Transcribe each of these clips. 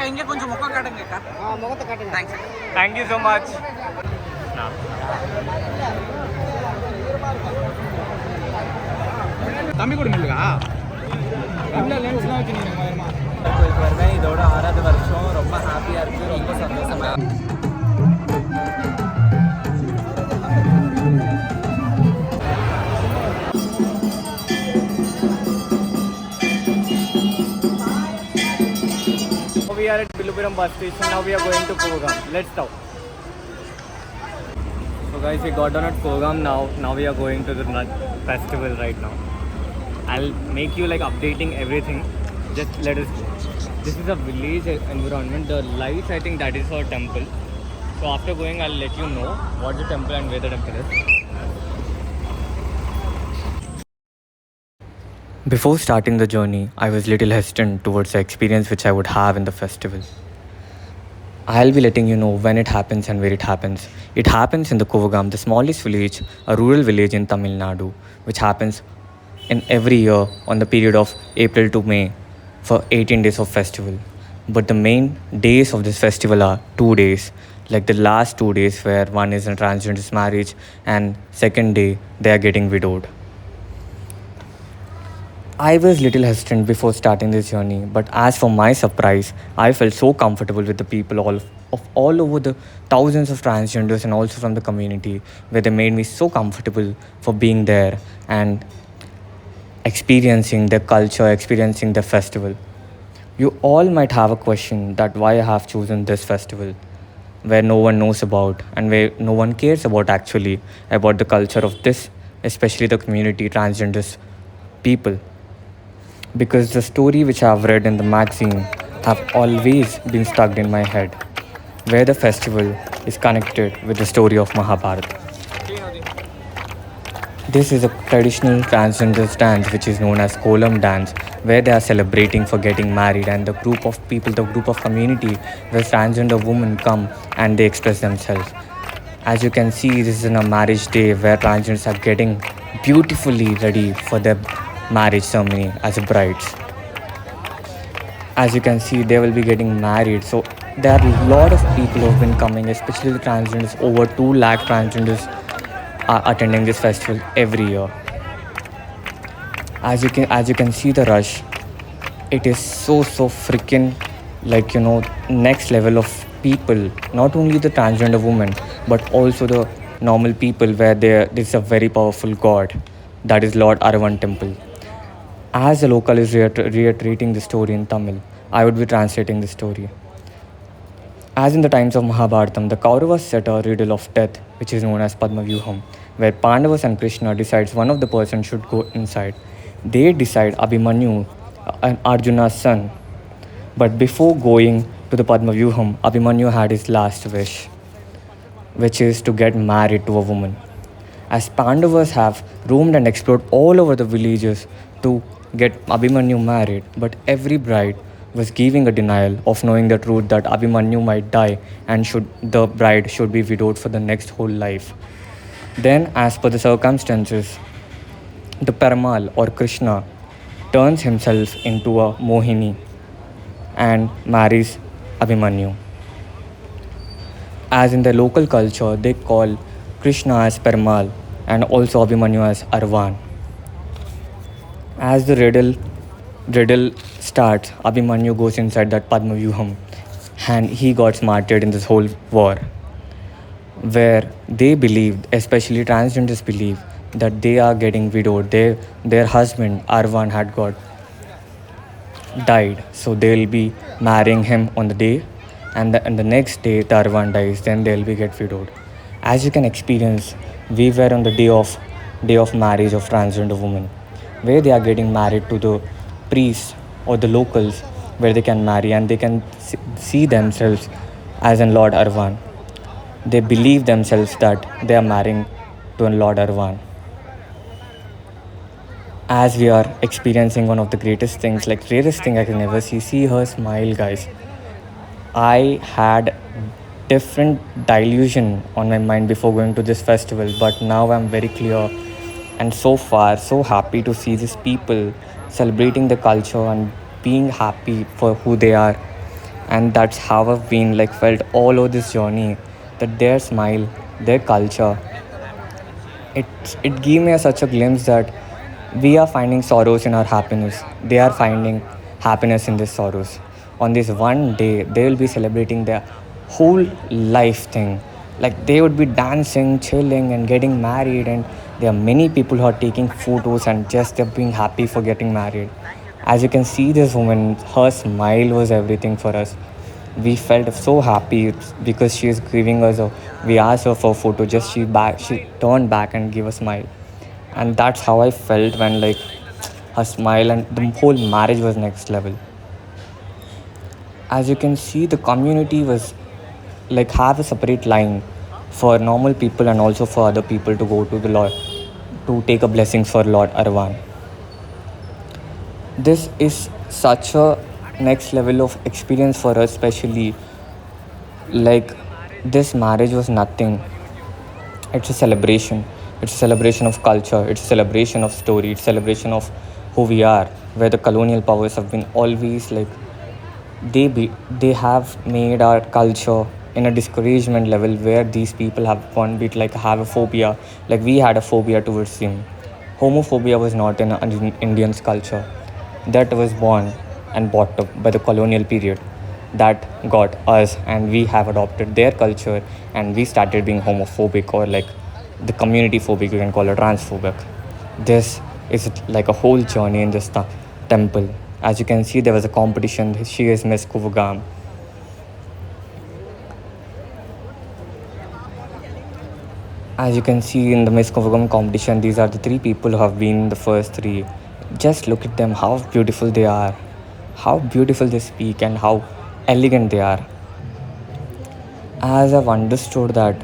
ఇంకే కొంచెం ముఖం కట్టండి అక్క. ముఖంతో కట్టండి. Thanks. Thank you so much. தம்பி கூட நில்லுங்க. ரெண்டு லென்ஸ்லாம் வச்சு நீங்க மயமா. இப்போ வருவேன். இதோட 6வது வருஷம். ரொம்ப ஹாப்பியா இருக்கு. ரொம்ப சந்தோஷமா இருக்கு. We are at Villupuram bus station. Now we are going to Koovagam. Let's stop. So guys, we got on at Koovagam now. Now we are going to the festival right now. I'll make you like updating everything. Just let us go. This is a village environment. The lights, I think that is our temple. So after going, I'll let you know what the temple and where the temple is. Before starting the journey, I was little hesitant towards the experience which I would have in the festival. I'll be letting you know when it happens and where it happens. It happens in the Koovagam, the smallest village, a rural village in Tamilnadu, which happens in every year on the period of April to May for 18 days of festival. But the main days of this festival are 2 days, like the last 2 days where one is a transgender's marriage and second day they are getting widowed. I was little hesitant before starting this journey, but as for my surprise, I felt so comfortable with the people all over the thousands of transgenders and also from the community, where they made me so comfortable for being there and experiencing their culture, experiencing the festival. You all might have a question that why I have chosen this festival, where no one knows about and where no one cares about actually about the culture of this, especially the community transgenders people. Because the story which I have read in the magazine have always been stuck in my head, where the festival is connected with the story of Mahabharata. This is a traditional transgender dance which is known as Kolam dance, where they are celebrating for getting married, and the group of people, the group of community where transgender women come and they express themselves. As you can see, this is a marriage day where transgenders are getting beautifully ready for their marriage ceremony as brides. As you can see, they will be getting married. So there are a lot of people who have been coming, especially the transgenders. Over 2 lakh transgenders are attending this festival every year. As you can see the rush, it is so freaking like, next level of people. Not only the transgender women, but also the normal people, where there is a very powerful god, that is Lord Arvan temple. As a local is reiterating the story in Tamil, I would be translating the story. As in the times of Mahabharatam, the Kauravas set a riddle of death, which is known as Padmavyuham, where Pandavas and Krishna decides one of the persons should go inside. They decide Abhimanyu, Arjuna's son. But before going to the Padmavyuham, Abhimanyu had his last wish, which is to get married to a woman. As Pandavas have roamed and explored all over the villages to get Abhimanyu married, but every bride was giving a denial of knowing the truth that Abhimanyu might die and the bride should be widowed for the next whole life. Then, as per the circumstances, the Paramal or Krishna turns himself into a Mohini and marries Abhimanyu. As in the local culture, they call Krishna as Paramal and also Abhimanyu as Arvan. As the riddle starts, Abhimanyu goes inside that Padmavyuham and he got martyred in this whole war, where they believed, especially transgenders believe, that they are getting widowed. Their husband Arvan had died, so they'll be marrying him on the day, and the next day the Arvan dies, then they'll be get widowed. As you can experience, we were on the day of marriage of transgender women, where they are getting married to the priests or the locals, where they can marry and they can see themselves as in Lord Arvan. They believe themselves that they are marrying to a Lord Arvan. As we are experiencing one of the greatest things, like rarest thing I can ever see her smile, guys. I had different delusion on my mind before going to this festival, but now I'm very clear and so far so happy to see these people celebrating the culture and being happy for who they are. And that's how I've been like felt all over this journey, that their smile, their culture, it it gave me such a glimpse that we are finding sorrows in our happiness. They are finding happiness in these sorrows. On this one day, they will be celebrating their whole life thing. Like they would be dancing, chilling, and getting married. And there are many people who are taking photos and just they're being happy for getting married. As you can see, this woman, her smile was everything for us. We felt so happy because she is giving us a. We asked her for a photo. Just she turned back and gave a smile, and that's how I felt when like her smile and the whole marriage was next level. As you can see, the community was like have a separate line for normal people and also for other people to go to the Lord to take a blessings for Lord Arvan. This is such a next level of experience for us, especially like this marriage was nothing. It's a celebration. It's a celebration of culture. It's a celebration of story. It's a celebration of who we are, where the colonial powers have been always like they have made our culture in a discouragement level where these people have one bit like have a phobia, like we had a phobia towards him. Homophobia was not in Indian's culture. That was born and brought up by the colonial period. That got us, and we have adopted their culture, and we started being homophobic or like the community phobic. You can call it transphobic. This is like a whole journey in this temple. As you can see, there was a competition. She is Miss Koovagam. As you can see in the Miss Koovagam competition, these are the three people who have been the first three. Just look at them, how beautiful they are, how beautiful they speak, and how elegant they are. As I've understood that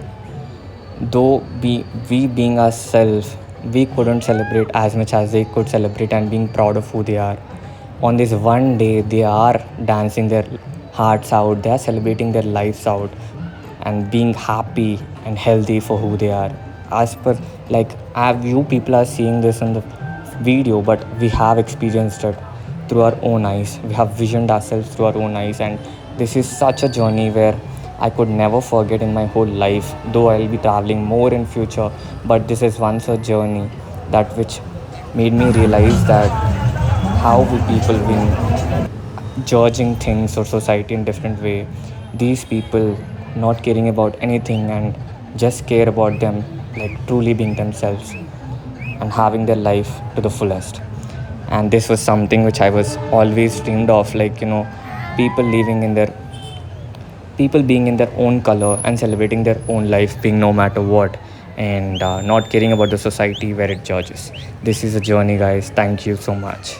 though we being ourselves, we couldn't celebrate as much as they could celebrate and being proud of who they are. On this one day, they are dancing their hearts out, they are celebrating their lives out, and being happy and healthy for who they are. As per like you people are seeing this in the video, but we have experienced it through our own eyes. We have visioned ourselves through our own eyes, and this is such a journey where I could never forget in my whole life, though I'll be traveling more in future. But this is once a journey that which made me realize that how we people been judging things or society in different way. These people not caring about anything and just care about them, like truly being themselves and having their life to the fullest. And this was something which I was always dreamed of, like people living in their people being in their own color and celebrating their own life, being no matter what, and not caring about the society where it judges. This is a journey, guys. Thank you so much.